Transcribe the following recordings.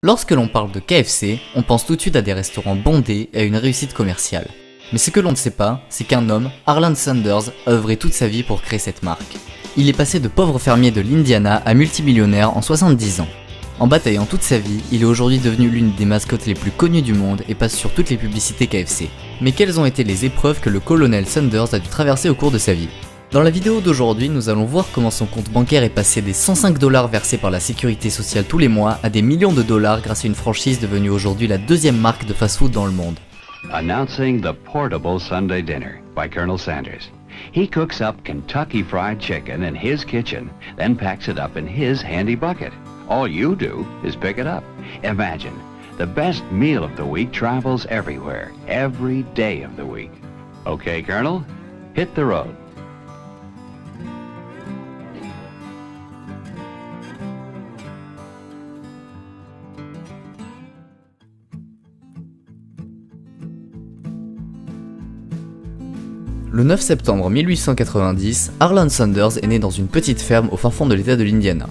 Lorsque l'on parle de KFC, on pense tout de suite à des restaurants bondés et à une réussite commerciale. Mais ce que l'on ne sait pas, c'est qu'un homme, Harland Sanders, a œuvré toute sa vie pour créer cette marque. Il est passé de pauvre fermier de l'Indiana à multimillionnaire en 70 ans. En bataillant toute sa vie, il est aujourd'hui devenu l'une des mascottes les plus connues du monde et passe sur toutes les publicités KFC. Mais quelles ont été les épreuves que le colonel Sanders a dû traverser au cours de sa vie ? Dans la vidéo d'aujourd'hui, nous allons voir comment son compte bancaire est passé des 105 $ versés par la sécurité sociale tous les mois à des millions de dollars grâce à une franchise devenue aujourd'hui la deuxième marque de fast-food dans le monde. Announcing the portable Sunday dinner by Colonel Sanders. He cooks up Kentucky Fried Chicken in his kitchen, then packs it up in his handy bucket. All you do is pick it up. Imagine, the best meal of the week travels everywhere, every day of the week. Okay, Colonel, hit the road. Le 9 septembre 1890, Harland Sanders est né dans une petite ferme au fin fond de l'état de l'Indiana.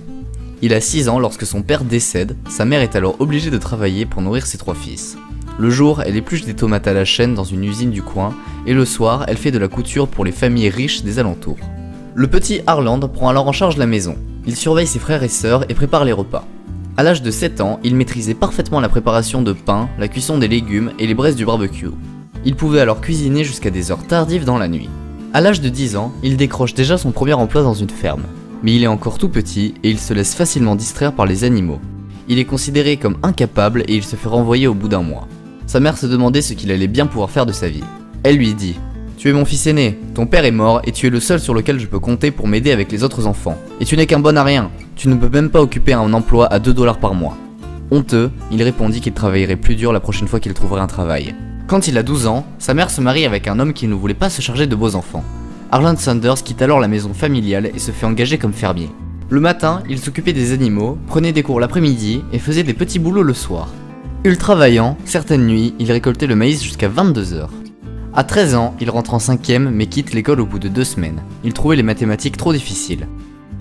Il a 6 ans lorsque son père décède, sa mère est alors obligée de travailler pour nourrir ses 3 fils. Le jour, elle épluche des tomates à la chaîne dans une usine du coin, et le soir, elle fait de la couture pour les familles riches des alentours. Le petit Harland prend alors en charge la maison. Il surveille ses frères et sœurs et prépare les repas. À l'âge de 7 ans, il maîtrisait parfaitement la préparation de pain, la cuisson des légumes et les braises du barbecue. Il pouvait alors cuisiner jusqu'à des heures tardives dans la nuit. À l'âge de 10 ans, il décroche déjà son premier emploi dans une ferme. Mais il est encore tout petit et il se laisse facilement distraire par les animaux. Il est considéré comme incapable et il se fait renvoyer au bout d'un mois. Sa mère se demandait ce qu'il allait bien pouvoir faire de sa vie. Elle lui dit « Tu es mon fils aîné, ton père est mort et tu es le seul sur lequel je peux compter pour m'aider avec les autres enfants. Et tu n'es qu'un bon à rien, tu ne peux même pas occuper un emploi à 2 $ par mois. » Honteux, il répondit qu'il travaillerait plus dur la prochaine fois qu'il trouverait un travail. Quand il a 12 ans, sa mère se marie avec un homme qui ne voulait pas se charger de beaux enfants. Harland Sanders quitte alors la maison familiale et se fait engager comme fermier. Le matin, il s'occupait des animaux, prenait des cours l'après-midi et faisait des petits boulots le soir. Ultra vaillant, certaines nuits, il récoltait le maïs jusqu'à 22 h. À 13 ans, il rentre en 5e mais quitte l'école au bout de 2 semaines. Il trouvait les mathématiques trop difficiles.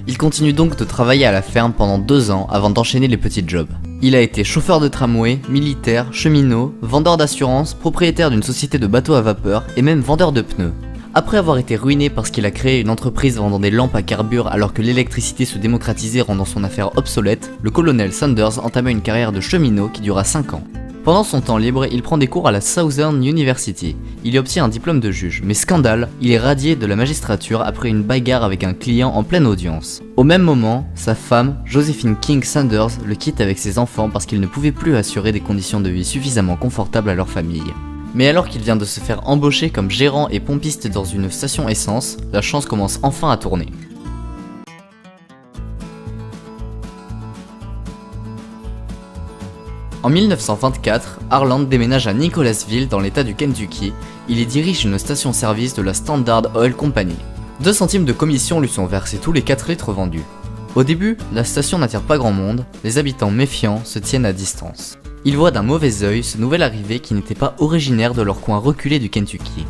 Il continue donc de travailler à la ferme pendant 2 ans avant d'enchaîner les petits jobs. Il a été chauffeur de tramway, militaire, cheminot, vendeur d'assurance, propriétaire d'une société de bateaux à vapeur et même vendeur de pneus. Après avoir été ruiné parce qu'il a créé une entreprise vendant des lampes à carbure alors que l'électricité se démocratisait rendant son affaire obsolète, le colonel Sanders entama une carrière de cheminot qui dura 5 ans. Pendant son temps libre, il prend des cours à la Southern University. Il y obtient un diplôme de juge, mais scandale, il est radié de la magistrature après une bagarre avec un client en pleine audience. Au même moment, sa femme, Josephine King Sanders, le quitte avec ses enfants parce qu'il ne pouvait plus assurer des conditions de vie suffisamment confortables à leur famille. Mais alors qu'il vient de se faire embaucher comme gérant et pompiste dans une station essence, la chance commence enfin à tourner. En 1924, Harland déménage à Nicholasville dans l'état du Kentucky. Il y dirige une station-service de la Standard Oil Company. 2 centimes de commission lui sont versés tous les 4 litres vendus. Au début, la station n'attire pas grand monde, les habitants méfiants se tiennent à distance. Ils voient d'un mauvais œil ce nouvel arrivé qui n'était pas originaire de leur coin reculé du Kentucky.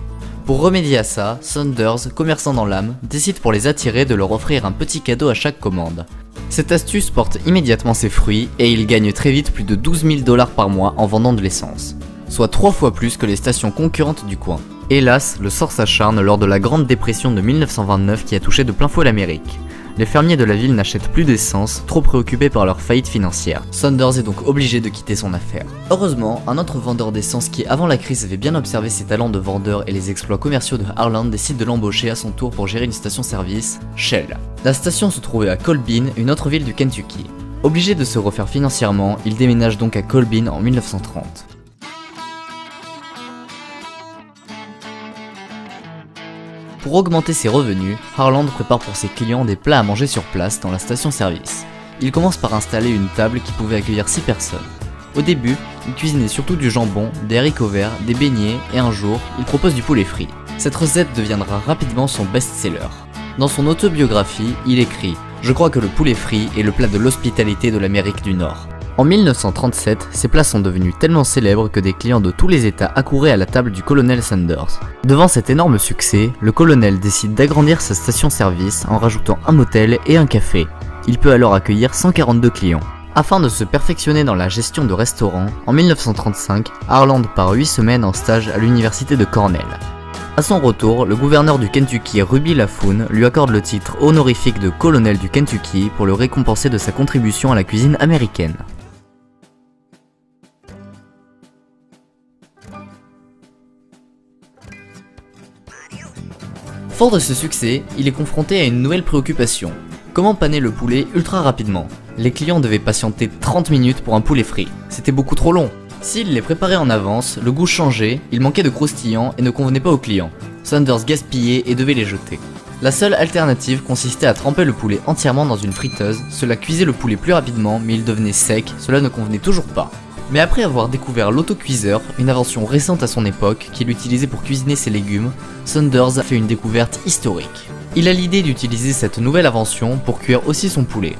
Pour remédier à ça, Sanders, commerçant dans l'âme, décide pour les attirer de leur offrir un petit cadeau à chaque commande. Cette astuce porte immédiatement ses fruits et il gagne très vite plus de 12 000 $ par mois en vendant de l'essence, soit 3 fois plus que les stations concurrentes du coin. Hélas, le sort s'acharne lors de la Grande Dépression de 1929 qui a touché de plein fouet l'Amérique. Les fermiers de la ville n'achètent plus d'essence, trop préoccupés par leur faillite financière. Sanders est donc obligé de quitter son affaire. Heureusement, un autre vendeur d'essence qui avant la crise avait bien observé ses talents de vendeur et les exploits commerciaux de Harland décide de l'embaucher à son tour pour gérer une station-service, Shell. La station se trouvait à Colbin, une autre ville du Kentucky. Obligé de se refaire financièrement, il déménage donc à Colbin en 1930. Pour augmenter ses revenus, Harland prépare pour ses clients des plats à manger sur place dans la station-service. Il commence par installer une table qui pouvait accueillir 6 personnes. Au début, il cuisinait surtout du jambon, des haricots verts, des beignets et un jour, il propose du poulet frit. Cette recette deviendra rapidement son best-seller. Dans son autobiographie, il écrit « Je crois que le poulet frit est le plat de l'hospitalité de l'Amérique du Nord ». En 1937, ces plats sont devenus tellement célèbres que des clients de tous les états accouraient à la table du colonel Sanders. Devant cet énorme succès, le colonel décide d'agrandir sa station-service en rajoutant un motel et un café. Il peut alors accueillir 142 clients. Afin de se perfectionner dans la gestion de restaurants, en 1935, Harland part 8 semaines en stage à l'université de Cornell. A son retour, le gouverneur du Kentucky Ruby Laffoon lui accorde le titre honorifique de colonel du Kentucky pour le récompenser de sa contribution à la cuisine américaine. Fort de ce succès, il est confronté à une nouvelle préoccupation. Comment paner le poulet ultra rapidement? Les clients devaient patienter 30 minutes pour un poulet frit. C'était beaucoup trop long. S'il les préparait en avance, le goût changeait, il manquait de croustillant et ne convenait pas aux clients. Sanders gaspillait et devait les jeter. La seule alternative consistait à tremper le poulet entièrement dans une friteuse. Cela cuisait le poulet plus rapidement, mais il devenait sec, cela ne convenait toujours pas. Mais après avoir découvert l'autocuiseur, une invention récente à son époque, qu'il utilisait pour cuisiner ses légumes, Sanders a fait une découverte historique. Il a l'idée d'utiliser cette nouvelle invention pour cuire aussi son poulet.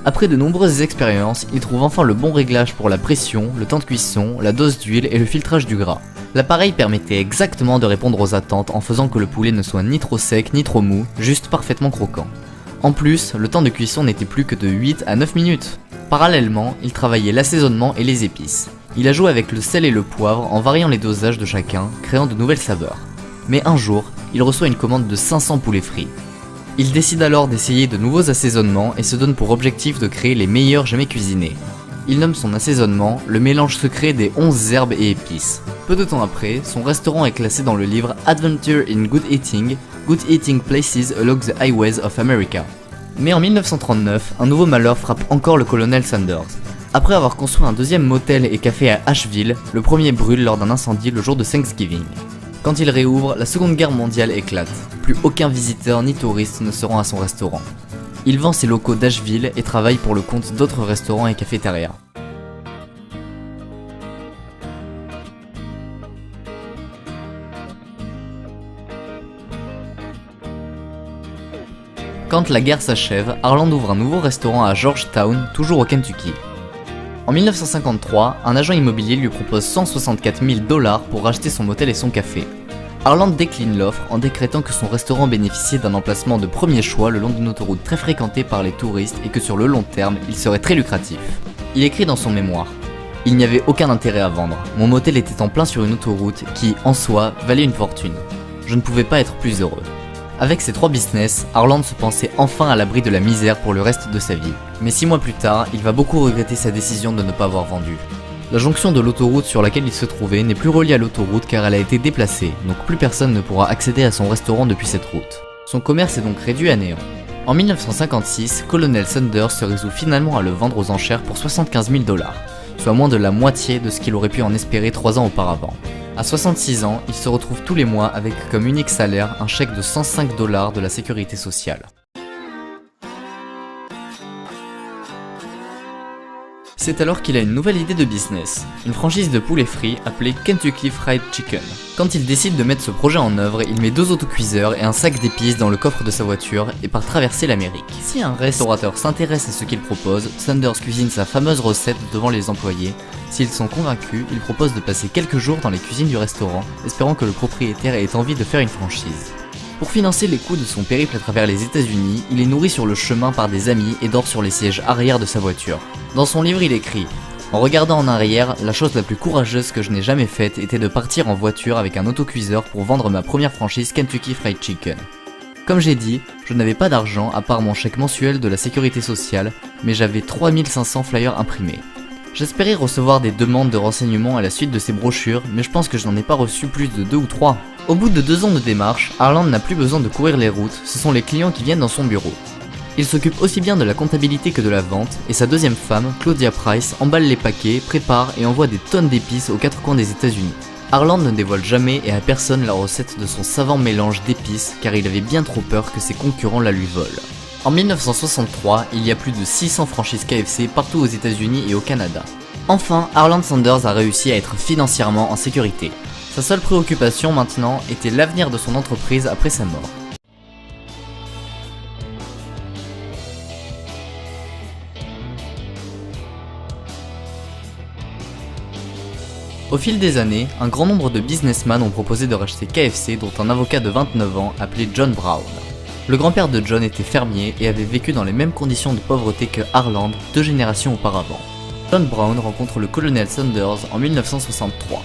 Après de nombreuses expériences, il trouve enfin le bon réglage pour la pression, le temps de cuisson, la dose d'huile et le filtrage du gras. L'appareil permettait exactement de répondre aux attentes en faisant que le poulet ne soit ni trop sec ni trop mou, juste parfaitement croquant. En plus, le temps de cuisson n'était plus que de 8 à 9 minutes. Parallèlement, il travaillait l'assaisonnement et les épices. Il a joué avec le sel et le poivre en variant les dosages de chacun, créant de nouvelles saveurs. Mais un jour, il reçoit une commande de 500 poulets frits. Il décide alors d'essayer de nouveaux assaisonnements et se donne pour objectif de créer les meilleurs jamais cuisinés. Il nomme son assaisonnement le mélange secret des 11 herbes et épices. Peu de temps après, son restaurant est classé dans le livre Adventure in Good Eating Places Along the Highways of America. Mais en 1939, un nouveau malheur frappe encore le colonel Sanders. Après avoir construit un deuxième motel et café à Asheville, le premier brûle lors d'un incendie le jour de Thanksgiving. Quand il réouvre, la Seconde Guerre mondiale éclate. Plus aucun visiteur ni touriste ne se rend à son restaurant. Il vend ses locaux d'Asheville et travaille pour le compte d'autres restaurants et cafétérias. Quand la guerre s'achève, Harland ouvre un nouveau restaurant à Georgetown, toujours au Kentucky. En 1953, un agent immobilier lui propose 164 000 $ pour racheter son motel et son café. Harland décline l'offre en décrétant que son restaurant bénéficiait d'un emplacement de premier choix le long d'une autoroute très fréquentée par les touristes et que sur le long terme, il serait très lucratif. Il écrit dans son mémoire: « Il n'y avait aucun intérêt à vendre. Mon motel était en plein sur une autoroute qui, en soi, valait une fortune. Je ne pouvais pas être plus heureux. » Avec ses 3 business, Harland se pensait enfin à l'abri de la misère pour le reste de sa vie. Mais 6 mois plus tard, il va beaucoup regretter sa décision de ne pas avoir vendu. La jonction de l'autoroute sur laquelle il se trouvait n'est plus reliée à l'autoroute car elle a été déplacée, donc plus personne ne pourra accéder à son restaurant depuis cette route. Son commerce est donc réduit à néant. En 1956, Colonel Sanders se résout finalement à le vendre aux enchères pour 75 000 $, soit moins de la moitié de ce qu'il aurait pu en espérer 3 ans auparavant. À 66 ans, il se retrouve tous les mois avec comme unique salaire un chèque de 105 $ de la sécurité sociale. C'est alors qu'il a une nouvelle idée de business, une franchise de poulet frit appelée Kentucky Fried Chicken. Quand il décide de mettre ce projet en œuvre, il met 2 autocuiseurs et un sac d'épices dans le coffre de sa voiture et part traverser l'Amérique. Si un restaurateur s'intéresse à ce qu'il propose, Sanders cuisine sa fameuse recette devant les employés. S'ils sont convaincus, il propose de passer quelques jours dans les cuisines du restaurant, espérant que le propriétaire ait envie de faire une franchise. Pour financer les coûts de son périple à travers les États-Unis, il est nourri sur le chemin par des amis et dort sur les sièges arrière de sa voiture. Dans son livre, il écrit: « En regardant en arrière, la chose la plus courageuse que je n'ai jamais faite était de partir en voiture avec un autocuiseur pour vendre ma première franchise Kentucky Fried Chicken. Comme j'ai dit, je n'avais pas d'argent à part mon chèque mensuel de la sécurité sociale, mais j'avais 3500 flyers imprimés. J'espérais recevoir des demandes de renseignements à la suite de ces brochures, mais je pense que je n'en ai pas reçu plus de 2 ou 3. Au bout de 2 ans de démarche, Harland n'a plus besoin de courir les routes, ce sont les clients qui viennent dans son bureau. Il s'occupe aussi bien de la comptabilité que de la vente, et sa deuxième femme, Claudia Price, emballe les paquets, prépare et envoie des tonnes d'épices aux 4 coins des États-Unis. Harland ne dévoile jamais et à personne la recette de son savant mélange d'épices, car il avait bien trop peur que ses concurrents la lui volent. En 1963, il y a plus de 600 franchises KFC partout aux États-Unis et au Canada. Enfin, Harland Sanders a réussi à être financièrement en sécurité. Sa seule préoccupation maintenant était l'avenir de son entreprise après sa mort. Au fil des années, un grand nombre de businessmen ont proposé de racheter KFC, dont un avocat de 29 ans appelé John Brown. Le grand-père de John était fermier et avait vécu dans les mêmes conditions de pauvreté que Harland 2 générations auparavant. John Brown rencontre le colonel Sanders en 1963.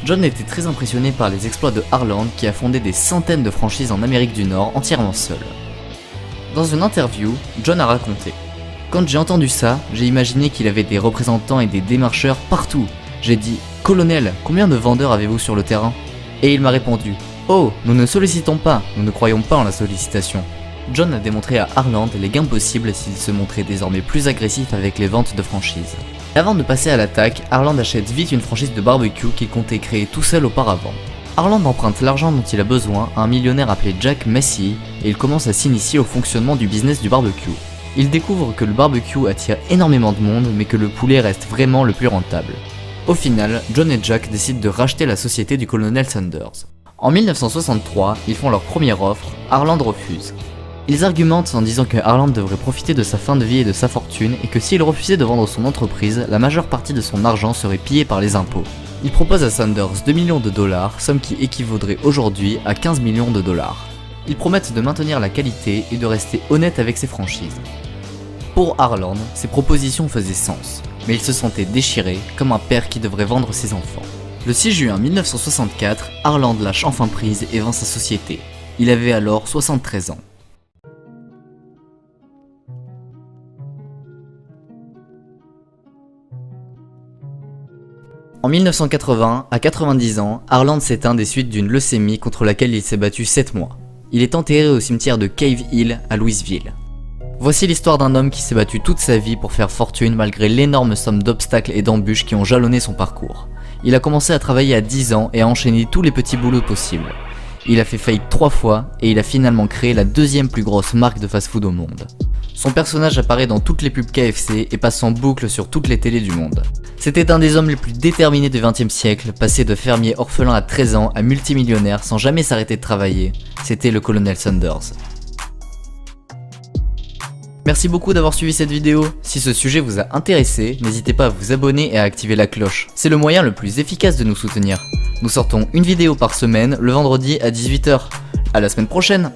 John était très impressionné par les exploits de Harland qui a fondé des centaines de franchises en Amérique du Nord entièrement seul. Dans une interview, John a raconté: « Quand j'ai entendu ça, j'ai imaginé qu'il avait des représentants et des démarcheurs partout. J'ai dit « Colonel, combien de vendeurs avez-vous sur le terrain ?» Et il m'a répondu: « Oh, nous ne sollicitons pas, nous ne croyons pas en la sollicitation. » John a démontré à Harland les gains possibles s'il se montrait désormais plus agressif avec les ventes de franchises. Et avant de passer à l'attaque, Harland achète vite une franchise de barbecue qu'il comptait créer tout seul auparavant. Harland emprunte l'argent dont il a besoin à un millionnaire appelé Jack Massey et il commence à s'initier au fonctionnement du business du barbecue. Il découvre que le barbecue attire énormément de monde mais que le poulet reste vraiment le plus rentable. Au final, John et Jack décident de racheter la société du colonel Sanders. En 1963, ils font leur première offre, Harland refuse. Ils argumentent en disant que Harland devrait profiter de sa fin de vie et de sa fortune et que s'il refusait de vendre son entreprise, la majeure partie de son argent serait pillée par les impôts. Ils proposent à Sanders 2 millions de dollars, somme qui équivaudrait aujourd'hui à 15 millions de dollars. Ils promettent de maintenir la qualité et de rester honnête avec ses franchises. Pour Harland, ces propositions faisaient sens, mais il se sentait déchiré comme un père qui devrait vendre ses enfants. Le 6 juin 1964, Harland lâche enfin prise et vend sa société. Il avait alors 73 ans. En 1980, à 90 ans, Harland s'éteint des suites d'une leucémie contre laquelle il s'est battu 7 mois. Il est enterré au cimetière de Cave Hill à Louisville. Voici l'histoire d'un homme qui s'est battu toute sa vie pour faire fortune malgré l'énorme somme d'obstacles et d'embûches qui ont jalonné son parcours. Il a commencé à travailler à 10 ans et a enchaîné tous les petits boulots possibles. Il a fait faillite 3 fois et il a finalement créé la deuxième plus grosse marque de fast-food au monde. Son personnage apparaît dans toutes les pubs KFC et passe en boucle sur toutes les télés du monde. C'était un des hommes les plus déterminés du XXe siècle, passé de fermier orphelin à 13 ans à multimillionnaire sans jamais s'arrêter de travailler. C'était le colonel Sanders. Merci beaucoup d'avoir suivi cette vidéo. Si ce sujet vous a intéressé, n'hésitez pas à vous abonner et à activer la cloche. C'est le moyen le plus efficace de nous soutenir. Nous sortons une vidéo par semaine le vendredi à 18 h. À la semaine prochaine!